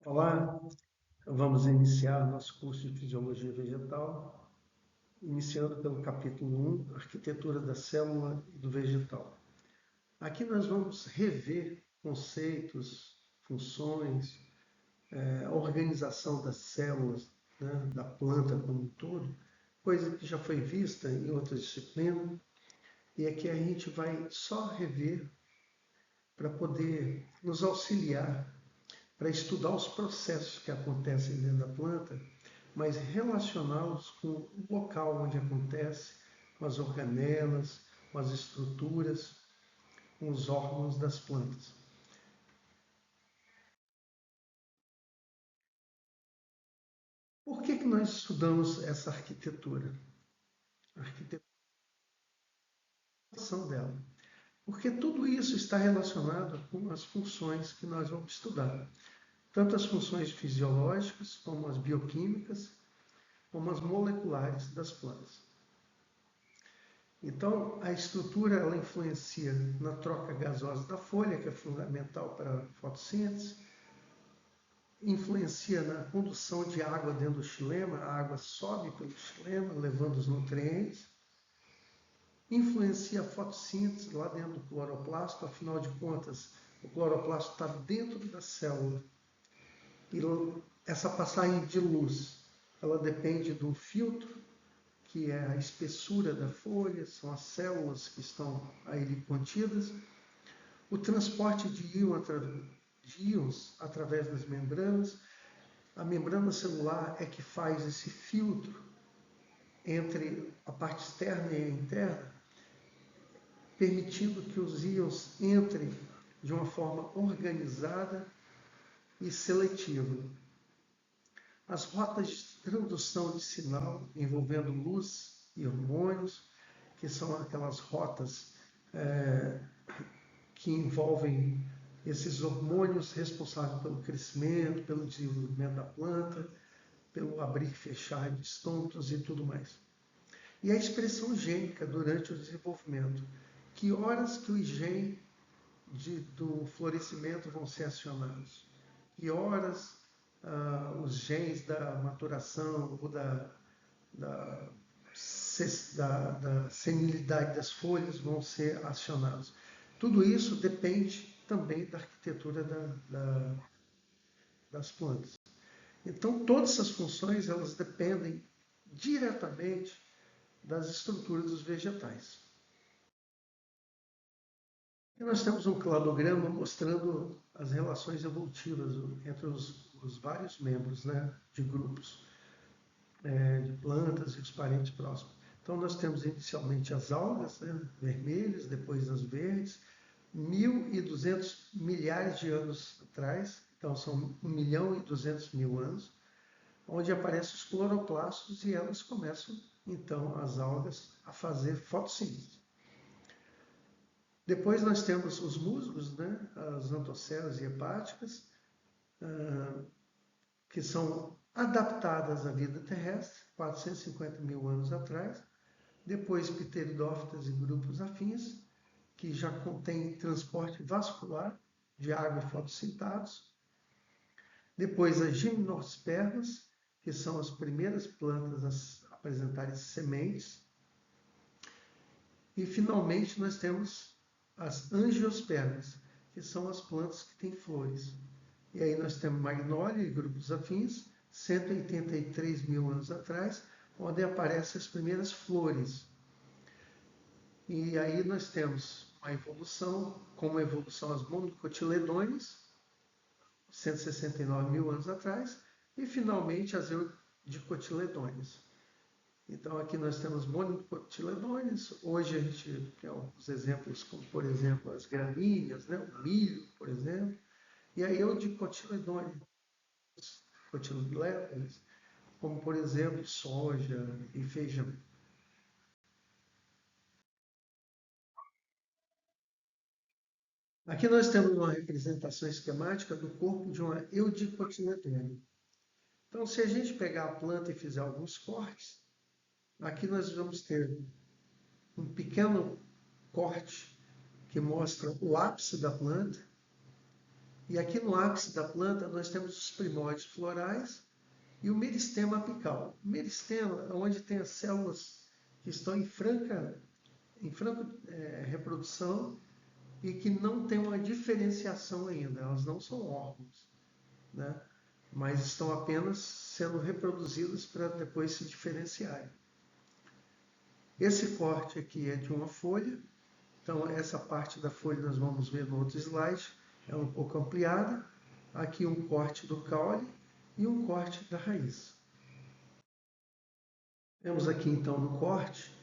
Olá, vamos iniciar nosso curso de Fisiologia Vegetal, iniciando pelo capítulo 1, Arquitetura da Célula e do Vegetal. Aqui nós vamos rever conceitos, funções, a organização das células, né, da planta como um todo, coisa que já foi vista em outras disciplinas, e aqui a gente vai só rever para poder nos auxiliar para estudar os processos que acontecem dentro da planta, mas relacioná-los com o local onde acontece, com as organelas, com as estruturas, com os órgãos das plantas. Por que nós estudamos essa arquitetura? A arquitetura dela. Porque tudo isso está relacionado com as funções que nós vamos estudar. Tanto as funções fisiológicas, como as bioquímicas, como as moleculares das plantas. Então, a estrutura ela influencia na troca gasosa da folha, que é fundamental para a fotossíntese, influencia na condução de água dentro do xilema, a água sobe pelo xilema, levando os nutrientes, influencia a fotossíntese lá dentro do cloroplasto, afinal de contas, o cloroplasto está dentro da célula. E essa passagem de luz, ela depende do filtro, que é a espessura da folha, são as células que estão aí contidas, o transporte de íons através das membranas. A membrana celular é que faz esse filtro entre a parte externa e a interna, permitindo que os íons entrem de uma forma organizada e seletiva. As rotas de transdução de sinal envolvendo luz e hormônios, que são aquelas rotas que envolvem esses hormônios responsáveis pelo crescimento, pelo desenvolvimento da planta, pelo abrir e fechar de estômatos e tudo mais. E a expressão gênica durante o desenvolvimento. Que horas que os genes do florescimento vão ser acionados? Que horas os genes da maturação ou da senilidade das folhas vão ser acionados? Tudo isso depende também da arquitetura das plantas. Então, todas essas funções elas dependem diretamente das estruturas dos vegetais. E nós temos um cladograma mostrando as relações evolutivas entre os vários membros, né, de grupos de plantas e os parentes próximos. Então, nós temos inicialmente as algas, né, vermelhas, depois as verdes, 1.200 milhares de anos atrás, então são 1.200.000 anos, onde aparecem os cloroplastos e elas começam, então, as algas a fazer fotossíntese. Depois nós temos os musgos, né, as antocéanas e hepáticas, que são adaptadas à vida terrestre, 450.000 anos atrás. Depois pteridófitas e grupos afins, que já contém transporte vascular de água e fotossintados. Depois as gimnospermas, que são as primeiras plantas a apresentarem sementes. E finalmente nós temos as angiospermas, que são as plantas que têm flores. E aí nós temos magnólia e grupos afins, 183.000 anos atrás, onde aparecem as primeiras flores. E aí nós temos a evolução, como a evolução as monocotiledôneas, 169.000 anos atrás, e finalmente as eudicotiledôneas. Então aqui nós temos monocotiledôneas. Hoje a gente tem alguns exemplos, como por exemplo as gramíneas, né? O milho, por exemplo, e a eudicotiledôneas, cotiledôneas, como por exemplo soja e feijão. Aqui nós temos uma representação esquemática do corpo de uma eudicotiledônea. Então, se a gente pegar a planta e fizer alguns cortes, aqui nós vamos ter um pequeno corte que mostra o ápice da planta, E aqui no ápice da planta nós temos os primórdios florais e o meristema apical. O meristema é onde tem as células que estão em franca reprodução e que não tem uma diferenciação ainda, elas não são órgãos, né? Mas estão apenas sendo reproduzidas para depois se diferenciarem. Esse corte aqui é de uma folha, então essa parte da folha nós vamos ver no outro slide, é um pouco ampliada. Aqui um corte do caule e um corte da raiz. Temos aqui então no corte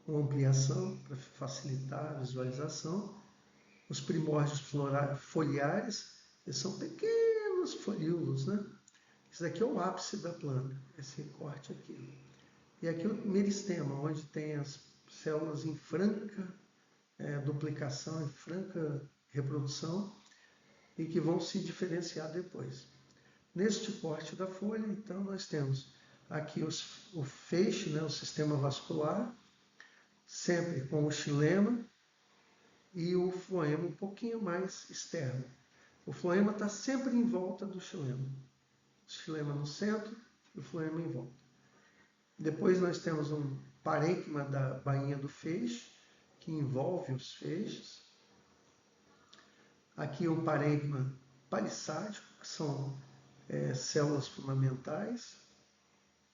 uma ampliação para facilitar a visualização. Os primórdios foliares, eles são pequenos folíolos, né? Isso aqui é o ápice da planta, esse corte aqui. E aqui o meristema, onde tem as células em franca duplicação, em franca reprodução, e que vão se diferenciar depois. Neste corte da folha, então, nós temos aqui o feixe, né, o sistema vascular, sempre com o xilema e o floema um pouquinho mais externo. O floema está sempre em volta do xilema. O xilema no centro e o floema em volta. Depois nós temos um parênquima da bainha do feixe, que envolve os feixes. Aqui um parênquima palissádico, que são células fundamentais,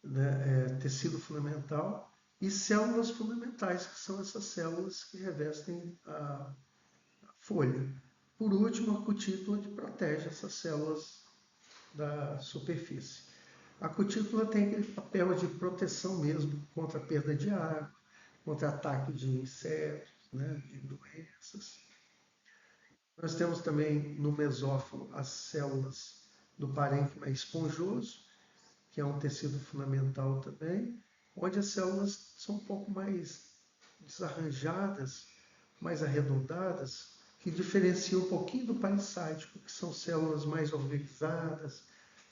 né, tecido fundamental, e células fundamentais, que são essas células que revestem a folha. Por último, a cutícula, que protege essas células da superfície. A cutícula tem aquele papel de proteção mesmo contra a perda de água, contra ataque de insetos, né, de doenças. Nós temos também no mesófilo as células do parênquima esponjoso, que é um tecido fundamental também, onde as células são um pouco mais desarranjadas, mais arredondadas, que diferencia um pouquinho do palissádico, que são células mais organizadas,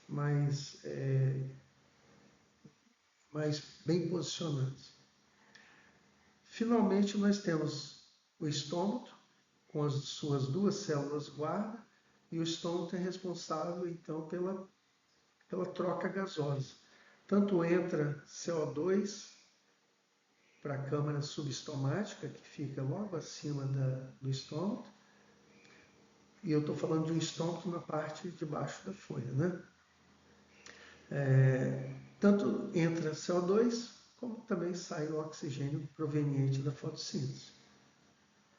mais bem posicionadas. Finalmente, nós temos o estômago, com as suas duas células guarda, e o estômago é responsável, então, pela troca gasosa. Tanto entra CO2 para a câmara subestomática, que fica logo acima do estômago, e eu estou falando de um estômago na parte de baixo da folha, né? Tanto entra CO2, como também sai o oxigênio proveniente da fotossíntese.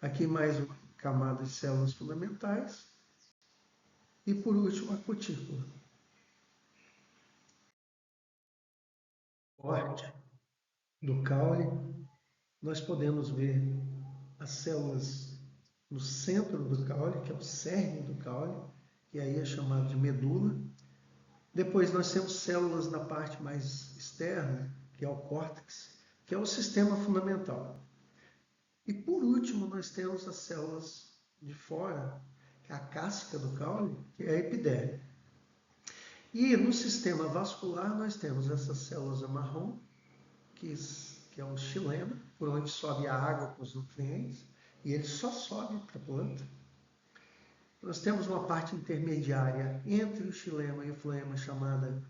Aqui mais uma camada de células fundamentais. E por último, a cutícula. Corte do caule, nós podemos ver as células no centro do caule, que é o cerne do caule, que aí é chamado de medula. Depois nós temos células na parte mais externa, que é o córtex, que é o sistema fundamental. E por último nós temos as células de fora, que é a casca do caule, que é a epidérmide. E no sistema vascular nós temos essas células marrom, que é o xilema, por onde sobe a água com os nutrientes, e ele só sobe para a planta. Nós temos uma parte intermediária entre o xilema e o floema chamada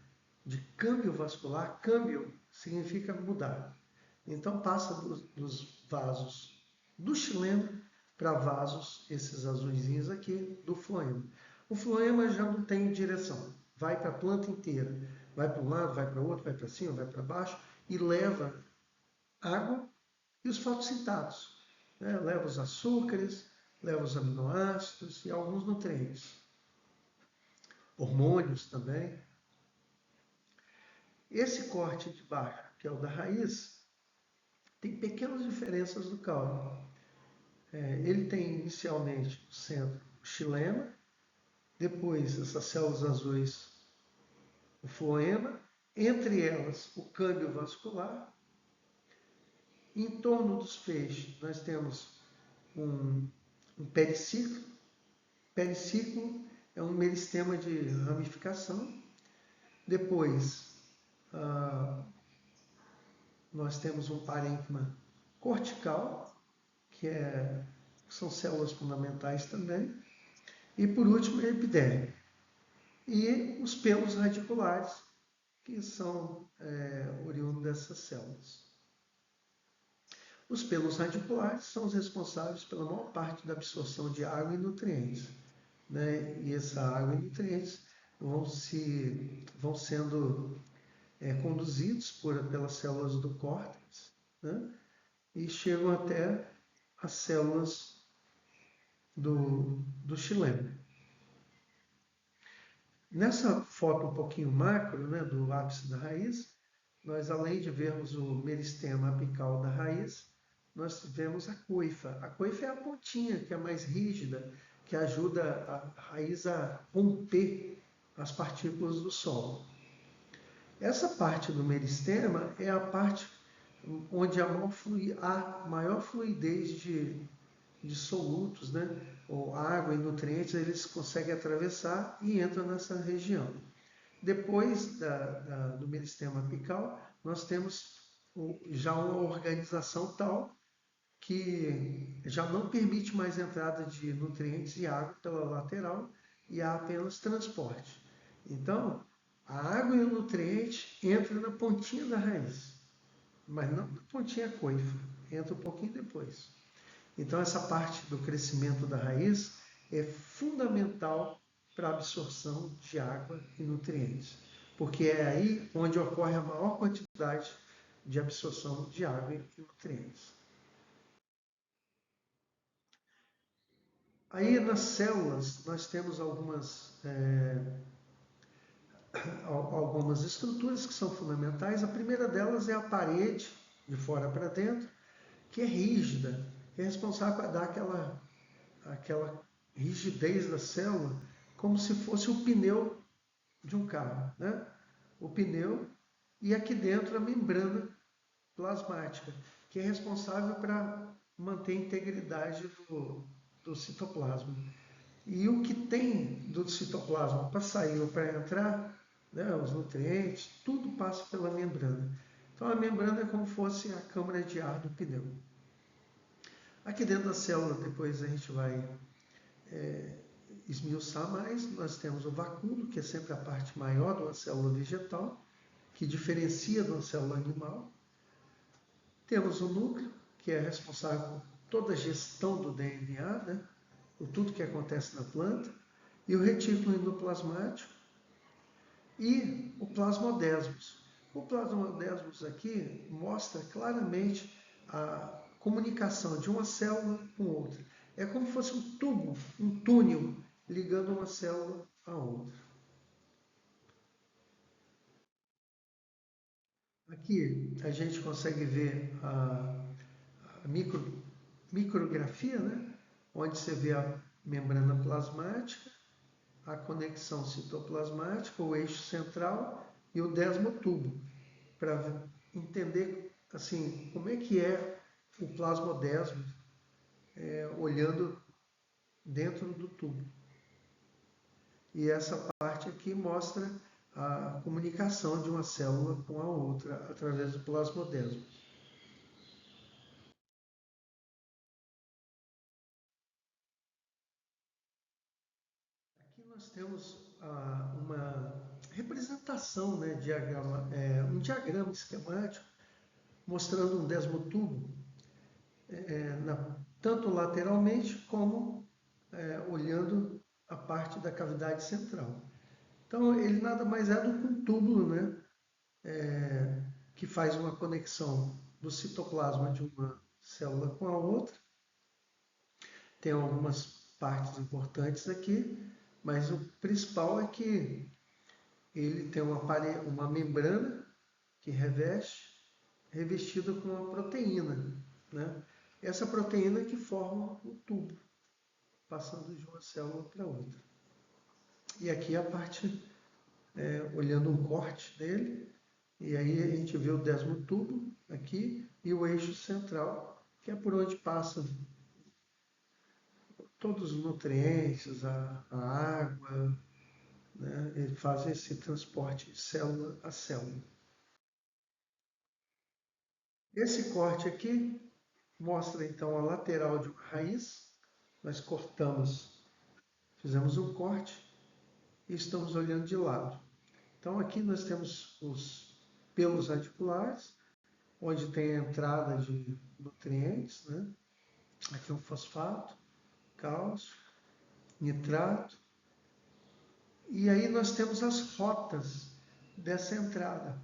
de câmbio vascular. Câmbio significa mudar. Então passa dos vasos do xilema para vasos, esses azuisinhos aqui, do floema. O floema já não tem direção, vai para a planta inteira. Vai para um lado, vai para o outro, vai para cima, vai para baixo e leva água e os fotossintatos, né? Leva os açúcares, leva os aminoácidos e alguns nutrientes. Hormônios também. Esse corte de baixo, que é o da raiz, tem pequenas diferenças do caule. Ele tem inicialmente no centro o xilema, depois essas células azuis, o floema, entre elas o câmbio vascular. Em torno dos feixes nós temos um periciclo. Periciclo é um meristema de ramificação. Depois nós temos um parênquima cortical, que são células fundamentais também. E por último, a epiderme. E os pelos radiculares, que são oriundos dessas células. Os pelos radiculares são os responsáveis pela maior parte da absorção de água e nutrientes, né? E essa água e nutrientes vão sendo conduzidos pelas células do córtex, né? E chegam até as células do xilema. Nessa foto um pouquinho macro, né, do ápice da raiz, nós, além de vermos o meristema apical da raiz, nós vemos a coifa. A coifa é a pontinha, que é mais rígida, que ajuda a raiz a romper as partículas do solo. Essa parte do meristema é a parte onde há maior fluidez de solutos, né? Ou água e nutrientes, eles conseguem atravessar e entram nessa região. Depois do meristema apical, nós temos já uma organização tal que já não permite mais entrada de nutrientes e água pela lateral e há apenas transporte. Então, a água e o nutriente entram na pontinha da raiz, mas não na pontinha coifa, entra um pouquinho depois. Então, essa parte do crescimento da raiz é fundamental para a absorção de água e nutrientes, porque é aí onde ocorre a maior quantidade de absorção de água e nutrientes. Aí nas células nós temos algumas estruturas que são fundamentais. A primeira delas é a parede, de fora para dentro, que é rígida, que é responsável por dar aquela rigidez da célula, como se fosse o pneu de um carro, né? O pneu e aqui dentro a membrana plasmática, que é responsável para manter a integridade do citoplasma. E o que tem do citoplasma para sair ou para entrar, né, os nutrientes, tudo passa pela membrana. Então a membrana é como se fosse a câmara de ar do pneu. Aqui dentro da célula, depois a gente vai esmiuçar mais, nós temos o vacúolo, que é sempre a parte maior de uma célula vegetal, que diferencia de uma célula animal. Temos o núcleo, que é responsável por toda a gestão do DNA, né? Por tudo que acontece na planta, e o retículo endoplasmático e o plasmodesmos. O plasmodesmos aqui mostra claramente a comunicação de uma célula com outra. É como se fosse um tubo, um túnel, ligando uma célula a outra. Aqui a gente consegue ver a micrografia, né? Onde você vê a membrana plasmática, a conexão citoplasmática, o eixo central e o desmotubo, para entender assim como é que é o plasmodesmo olhando dentro do tubo. E essa parte aqui mostra a comunicação de uma célula com a outra através do plasmodesmo. Aqui nós temos uma representação, né, um diagrama esquemático mostrando um desmotubo, tanto lateralmente como olhando a parte da cavidade central. Então ele nada mais é do que um túbulo, né, que faz uma conexão do citoplasma de uma célula com a outra. Tem algumas partes importantes aqui, mas o principal é que ele tem uma membrana que revestida com uma proteína, né? Essa proteína que forma o tubo, passando de uma célula para outra. E aqui a parte, olhando um corte dele, e aí a gente vê o desmotubo aqui e o eixo central, que é por onde passa todos os nutrientes, a água, né? Ele faz esse transporte de célula a célula. Esse corte aqui mostra então a lateral de uma raiz. Nós cortamos Fizemos um corte e estamos olhando de lado. Então aqui nós temos os pelos radiculares, onde tem a entrada de nutrientes, né? Aqui um fosfato, cálcio, nitrato. E aí nós temos as rotas dessa entrada.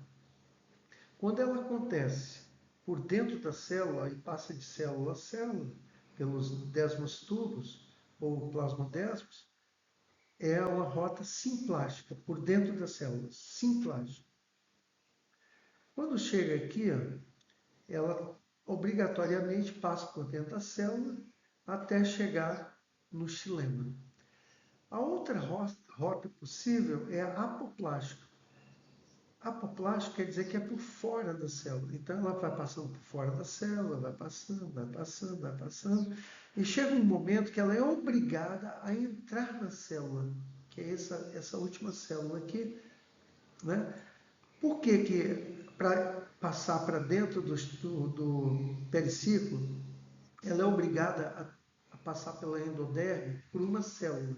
Quando ela acontece por dentro da célula e passa de célula a célula, pelos desmos ou plasmodesmos, é uma rota simplástica, por dentro das células, simplástica. Quando chega aqui, ela obrigatoriamente passa por dentro da célula até chegar no xilema. A outra rota possível é a apoplástica. Apoplástico quer dizer que é por fora da célula. Então ela vai passando por fora da célula, vai passando, e chega um momento que ela é obrigada a entrar na célula, que é essa última célula aqui, né? Por que para passar para dentro do periciclo, ela é obrigada a passar pela endoderme por uma célula?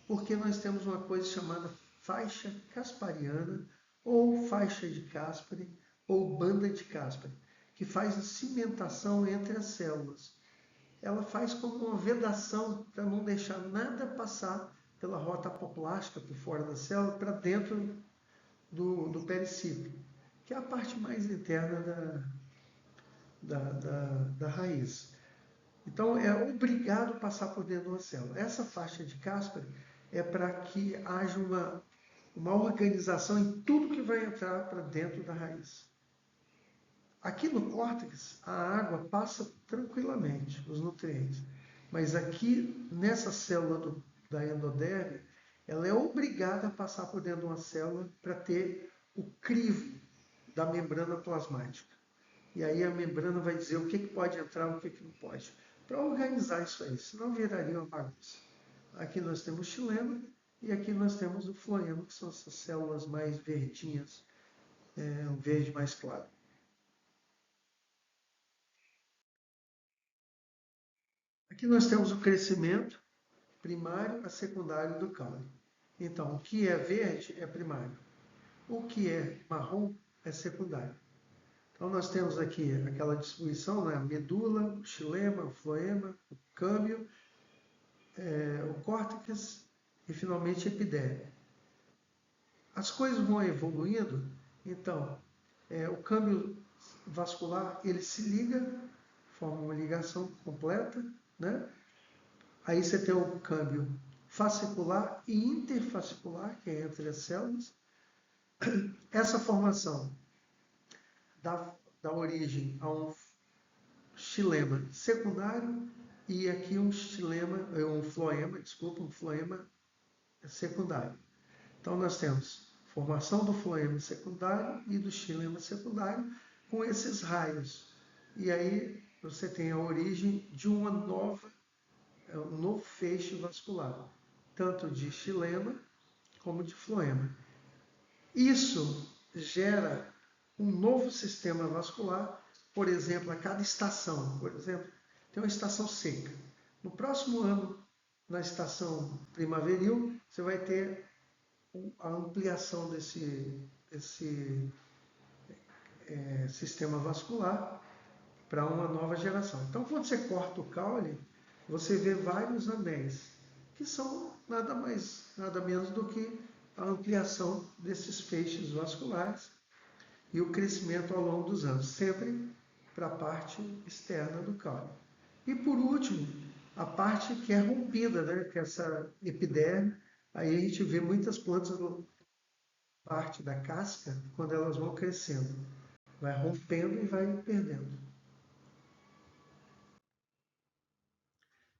Porque nós temos uma coisa chamada faixa caspariana, ou faixa de Caspari, ou banda de Caspari, que faz a cimentação entre as células. Ela faz como uma vedação para não deixar nada passar pela rota apoplástica por fora da célula para dentro do periciclo, que é a parte mais interna da raiz. Então é obrigado a passar por dentro de uma célula. Essa faixa de Caspari é para que haja uma organização em tudo que vai entrar para dentro da raiz. Aqui no córtex, a água passa tranquilamente, os nutrientes. Mas aqui, nessa célula da endoderme, ela é obrigada a passar por dentro de uma célula para ter o crivo da membrana plasmática. E aí a membrana vai dizer o que pode entrar e o que não pode. Para organizar isso aí, senão viraria uma bagunça. Aqui nós temos o xilema e aqui nós temos o floema, que são essas células mais verdinhas, um verde mais claro. Aqui nós temos o crescimento primário a secundário do caule. Então, o que é verde é primário. O que é marrom é secundário. Então, nós temos aqui aquela distribuição, né? A medula, o xilema, o floema, o câmbio, o córtex e, finalmente, a epiderme. As coisas vão evoluindo, então, o câmbio vascular, ele se liga, forma uma ligação completa, né? Aí você tem o câmbio fascicular e interfascicular, que é entre as células. Essa formação dá origem a um xilema secundário e aqui um floema secundário. Então nós temos formação do floema secundário e do xilema secundário com esses raios. E aí você tem a origem de um novo feixe vascular, tanto de xilema como de floema. Isso gera um novo sistema vascular, por exemplo, a cada estação. Por exemplo, tem uma estação seca. No próximo ano, na estação primaveril, você vai ter a ampliação desse sistema vascular para uma nova geração. Então, quando você corta o caule, você vê vários anéis, que são nada mais, nada menos do que a ampliação desses feixes vasculares e o crescimento ao longo dos anos, sempre para a parte externa do caule. E por último, a parte que é rompida, né, que é essa epiderme. Aí a gente vê muitas plantas parte da casca, quando elas vão crescendo, vai rompendo e vai perdendo.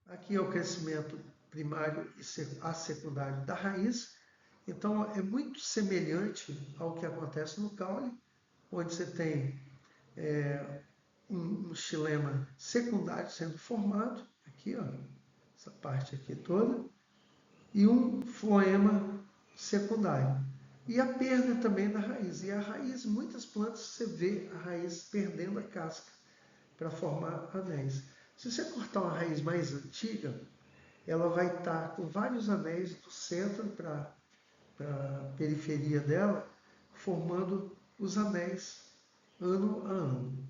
Aqui é o crescimento primário e secundário da raiz. Então é muito semelhante ao que acontece no caule, onde você tem um xilema secundário sendo formado, aqui, ó, essa parte aqui toda, e um floema secundário. E a perda também da raiz. E a raiz, muitas plantas você vê a raiz perdendo a casca para formar anéis. Se você cortar uma raiz mais antiga, ela vai estar com vários anéis do centro para a periferia dela, formando os anéis ano a ano.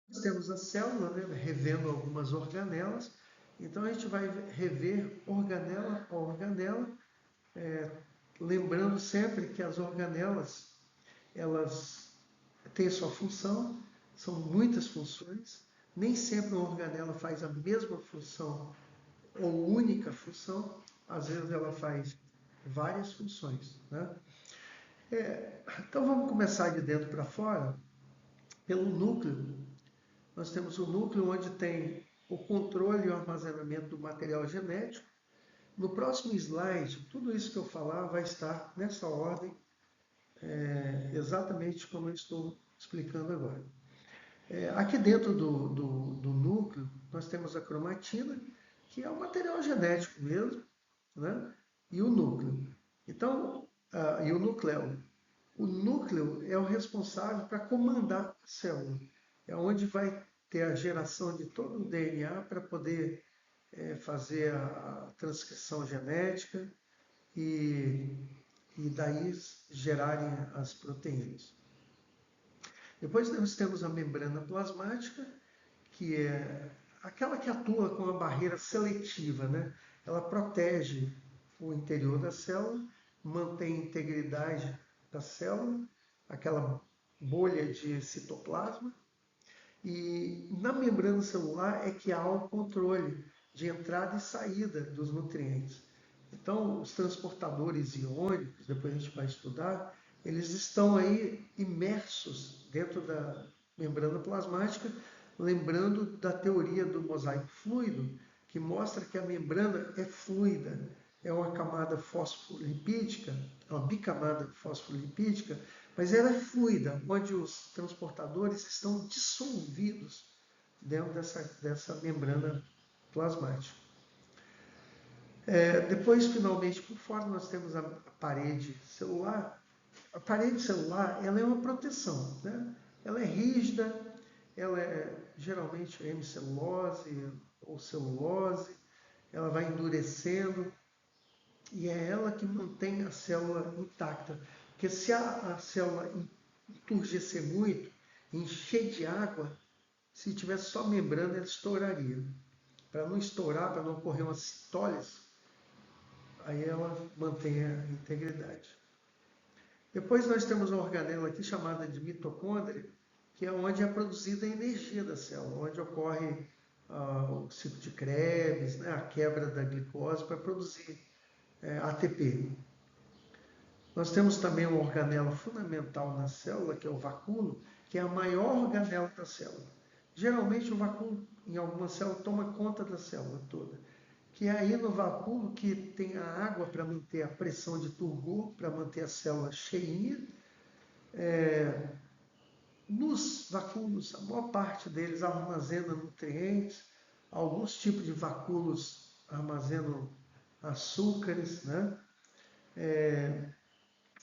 Nós temos a célula, né, revendo algumas organelas, então a gente vai rever organela a organela, lembrando sempre que as organelas, elas têm sua função, são muitas funções, nem sempre uma organela faz a mesma função ou única função, às vezes ela faz várias funções, né? Então vamos começar de dentro para fora, pelo núcleo. Nós temos o núcleo onde tem o controle e o armazenamento do material genético. No próximo slide, tudo isso que eu falar vai estar nessa ordem, exatamente como eu estou explicando agora. Aqui dentro do núcleo, nós temos a cromatina, que é o material genético mesmo, né? E o núcleo. Então, e o nucleolo. O núcleo é o responsável para comandar a célula. É onde vai ter a geração de todo o DNA para poder fazer a transcrição genética e daí gerarem as proteínas. Depois nós temos a membrana plasmática, que é aquela que atua com a barreira seletiva, né? Ela protege o interior da célula, mantém a integridade da célula, aquela bolha de citoplasma, e na membrana celular é que há o controle de entrada e saída dos nutrientes. Então, os transportadores iônicos, depois a gente vai estudar, eles estão aí imersos dentro da membrana plasmática, lembrando da teoria do mosaico fluido, que mostra que a membrana é fluida, é uma camada fosfolipídica, é uma bicamada fosfolipídica, mas ela é fluida, onde os transportadores estão dissolvidos dentro dessa membrana plasmática. Depois, finalmente, por fora, nós temos a parede celular. A parede celular, ela é uma proteção, né? Ela é rígida, ela é geralmente hemicelulose ou celulose, ela vai endurecendo e é ela que mantém a célula intacta. Porque se a célula enturgecer muito, encher de água, se tivesse só membrana, ela estouraria. Para não estourar, para não ocorrer uma citólise, aí ela mantém a integridade. Depois nós temos uma organela aqui chamada de mitocôndria, que é onde é produzida a energia da célula, onde ocorre o ciclo de Krebs, né, a quebra da glicose para produzir ATP. Nós temos também uma organela fundamental na célula, que é o vacúolo, que é a maior organela da célula. Geralmente o vacúolo, em alguma célula, toma conta da célula toda. Que é aí no vacúolo que tem a água para manter a pressão de turgor, para manter a célula cheinha. Nos vacúolos, a maior parte deles armazena nutrientes, alguns tipos de vacúolos armazenam açúcares, né?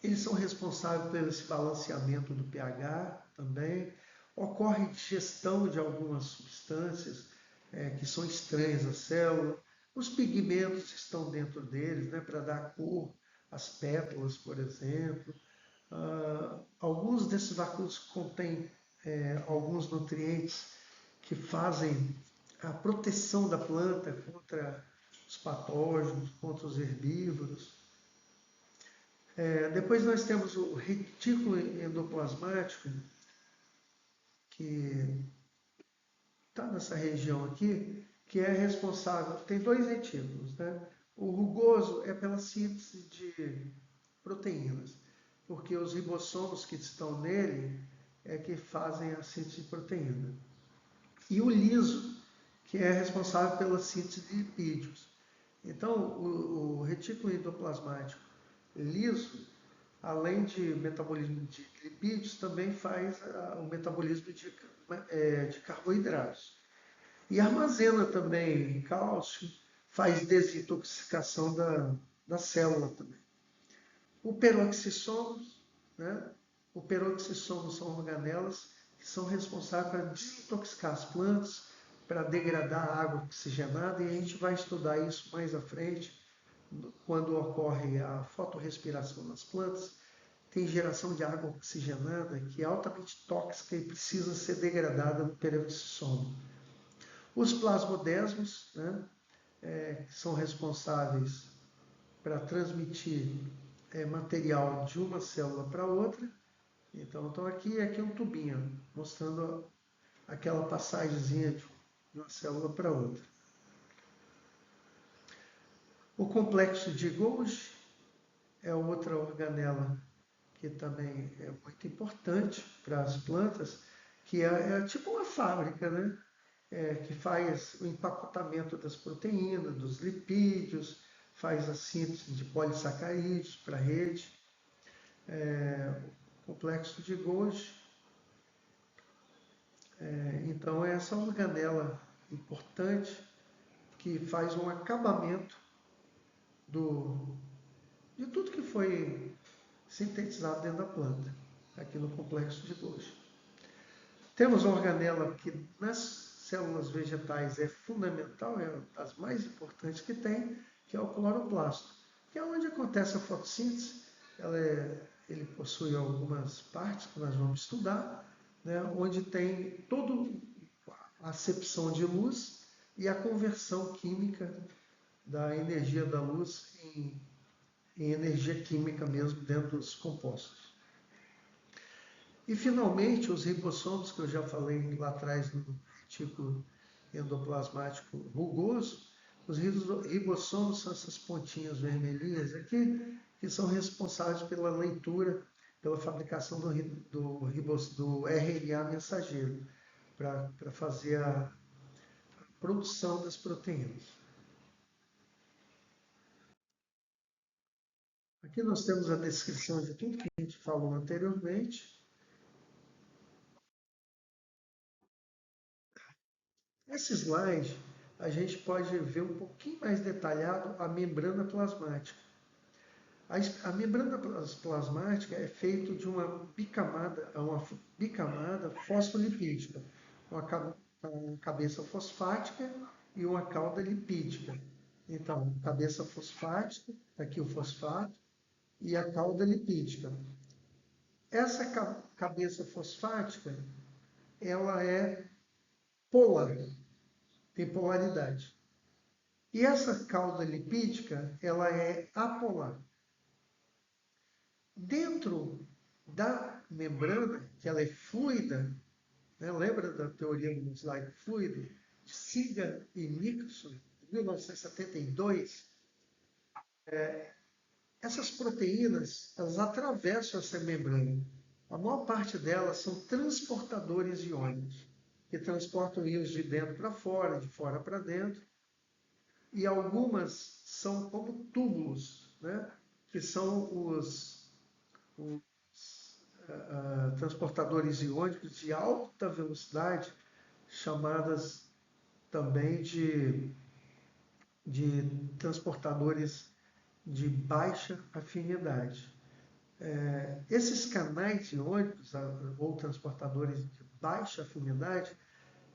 Eles são responsáveis pelo esse balanceamento do pH também. Ocorre digestão de algumas substâncias que são estranhas à célula. Os pigmentos estão dentro deles, né, para dar cor às pétalas, por exemplo. Alguns desses vacúolos contêm alguns nutrientes que fazem a proteção da planta contra os patógenos, contra os herbívoros. Depois nós temos o retículo endoplasmático, que está nessa região aqui, que é responsável, tem dois retículos, né? O rugoso é pela síntese de proteínas, porque os ribossomos que estão nele é que fazem a síntese de proteína. E o liso, que é responsável pela síntese de lipídios. Então, o retículo endoplasmático liso, além de metabolismo de lipídios, também faz o metabolismo de carboidratos. E armazena também cálcio, faz desintoxicação da célula também. O peroxissomos, né? O peroxissomos são organelas que são responsáveis para desintoxicar as plantas, para degradar a água oxigenada, e a gente vai estudar isso mais à frente, quando ocorre a fotorrespiração nas plantas. Tem geração de água oxigenada que é altamente tóxica e precisa ser degradada no período de sono. Os plasmodesmos, né, que são responsáveis para transmitir material de uma célula para outra. Então aqui é um tubinho mostrando aquela passagemzinha de uma célula para outra. O complexo de Golgi é outra organela que também é muito importante para as plantas, que é tipo uma fábrica, né? Que faz o empacotamento das proteínas, dos lipídios, faz a síntese de polissacarídeos para a rede. O complexo de Golgi. Então, essa organela importante que faz um acabamento de tudo que foi sintetizado dentro da planta, aqui no complexo de Golgi. Temos a organela que nas células vegetais é fundamental, é das mais importantes que tem, que é o cloroplasto, que é onde acontece a fotossíntese. Ele possui algumas partes que nós vamos estudar, né, onde tem toda a acepção de luz e a conversão química da energia da luz em energia química mesmo dentro dos compostos. E, finalmente, os ribossomos, que eu já falei lá atrás no artigo endoplasmático rugoso. Os ribossomos são essas pontinhas vermelhinhas aqui, que são responsáveis pela leitura, pela fabricação do RNA mensageiro, para fazer a produção das proteínas. Aqui nós temos a descrição de tudo que a gente falou anteriormente. Nesse slide, a gente pode ver um pouquinho mais detalhado a membrana plasmática. A membrana plasmática é feita de uma bicamada fosfolipídica, uma cabeça fosfática e uma cauda lipídica. Então, cabeça fosfática, aqui o fosfato, e a cauda lipídica. Essa cabeça fosfática, ela é polar, tem polaridade. E essa cauda lipídica, ela é apolar. Dentro da membrana, que ela é fluida, né? Lembra da teoria do slide fluido? De Singer e Nicholson, de 1972. Essas proteínas, elas atravessam essa membrana. A maior parte delas são transportadores iônicos, que transportam íons de dentro para fora, de fora para dentro. E algumas são como túbulos, né? Que são os transportadores iônicos de alta velocidade, chamadas também de transportadores de baixa afinidade. Esses canais iônicos ou transportadores de baixa afinidade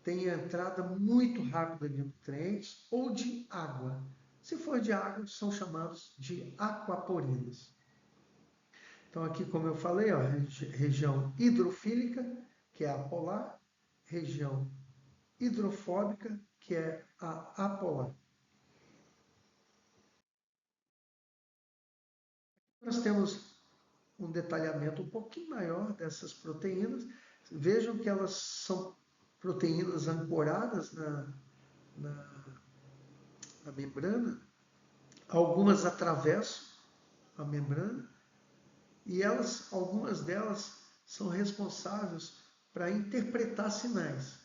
têm entrada muito rápida de nutrientes ou de água. Se for de água, são chamados de aquaporinas. Então, aqui, como eu falei, ó, região hidrofílica, que é a polar, região hidrofóbica, que é a apolar. Nós temos um detalhamento um pouquinho maior dessas proteínas. Vejam que elas são proteínas ancoradas na membrana. Algumas atravessam a membrana e algumas delas são responsáveis para interpretar sinais.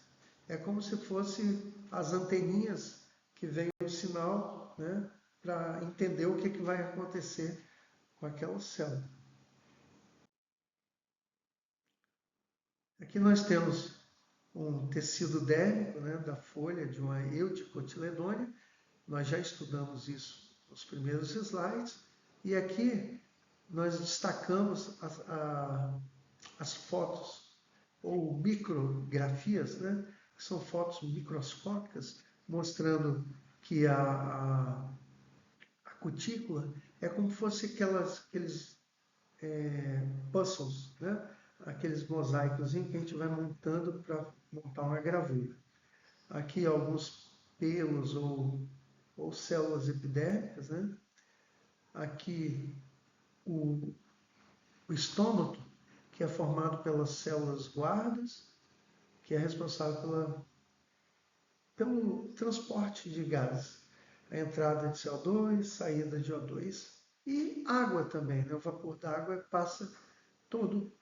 É como se fossem as anteninhas que vêm o sinal, né, para entender o que vai acontecer com aquela célula. Aqui nós temos um tecido dérmico, né, da folha de uma Eudicotiledônia. Nós já estudamos isso nos primeiros slides. E aqui nós destacamos as fotos ou micrografias, né, que são fotos microscópicas, mostrando que a cutícula é como se fosse aqueles puzzles, né? Aqueles mosaicos que a gente vai montando para montar uma gravura. Aqui alguns pelos ou células epidérmicas, né? Aqui o estômago, que é formado pelas células guardas, que é responsável pelo transporte de gases, a entrada de CO2, saída de O2 e água também, né? O vapor da água passa todo,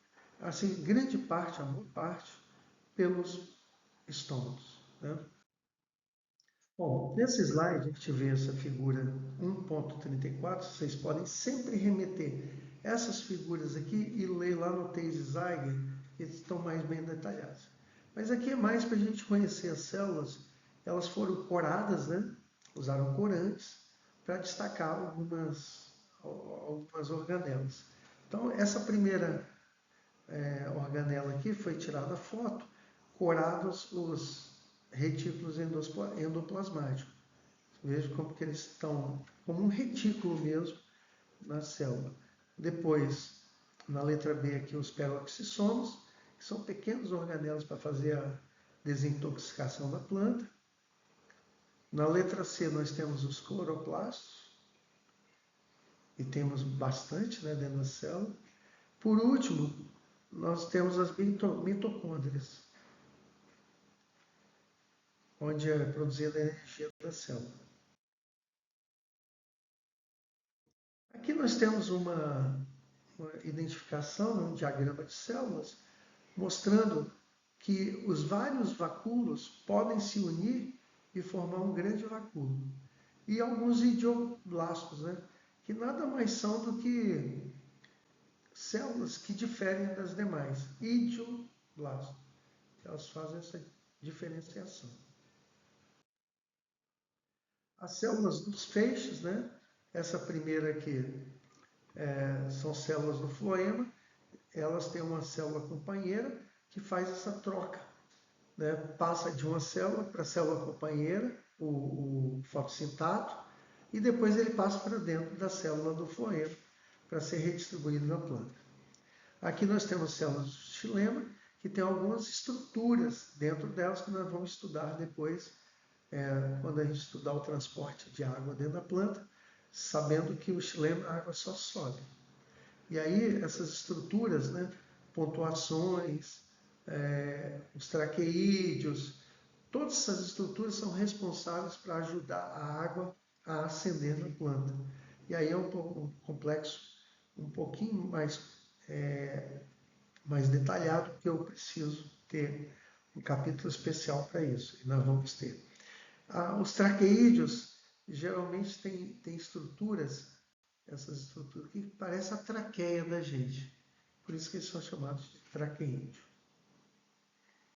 assim, grande parte, a maior parte, pelos estômagos, né? Bom, nesse slide a gente vê essa figura 1.34, vocês podem sempre remeter essas figuras aqui e ler lá no Tay-Zeiger, que estão mais bem detalhadas. Mas aqui é mais para a gente conhecer as células, elas foram coradas, né? Usaram corantes para destacar algumas organelas. Então, essa primeira organela aqui foi tirada a foto, corados os retículos endoplasmáticos. Veja como que eles estão, como um retículo mesmo na célula. Depois, na letra B aqui, os peroxissomos, que são pequenos organelas para fazer a desintoxicação da planta. Na letra C nós temos os cloroplastos, e temos bastante, né, dentro da célula. Por último, nós temos as mitocôndrias, onde é produzida a energia da célula. Aqui nós temos uma identificação, um diagrama de células, mostrando que os vários vacúolos podem se unir e formar um grande vacúolo. E alguns idioblastos, né, que nada mais são do que células que diferem das demais. Idioblastos. Elas fazem essa diferenciação. As células dos feixes, né? Essa primeira aqui são células do floema, elas têm uma célula companheira que faz essa troca, né? Passa de uma célula para a célula companheira, o fotossintato, e depois ele passa para dentro da célula do floema para ser redistribuído na planta. Aqui nós temos células do xilema, que tem algumas estruturas dentro delas que nós vamos estudar depois, quando a gente estudar o transporte de água dentro da planta, sabendo que o xilema, a água só sobe. E aí essas estruturas, né, pontuações, os traqueídeos, todas essas estruturas são responsáveis para ajudar a água a ascender na planta. E aí é um complexo um pouquinho mais detalhado, que eu preciso ter um capítulo especial para isso, e nós vamos ter. Os traqueídeos geralmente têm estruturas, essas estruturas que parecem a traqueia da gente, por isso que eles são chamados de traqueídeo.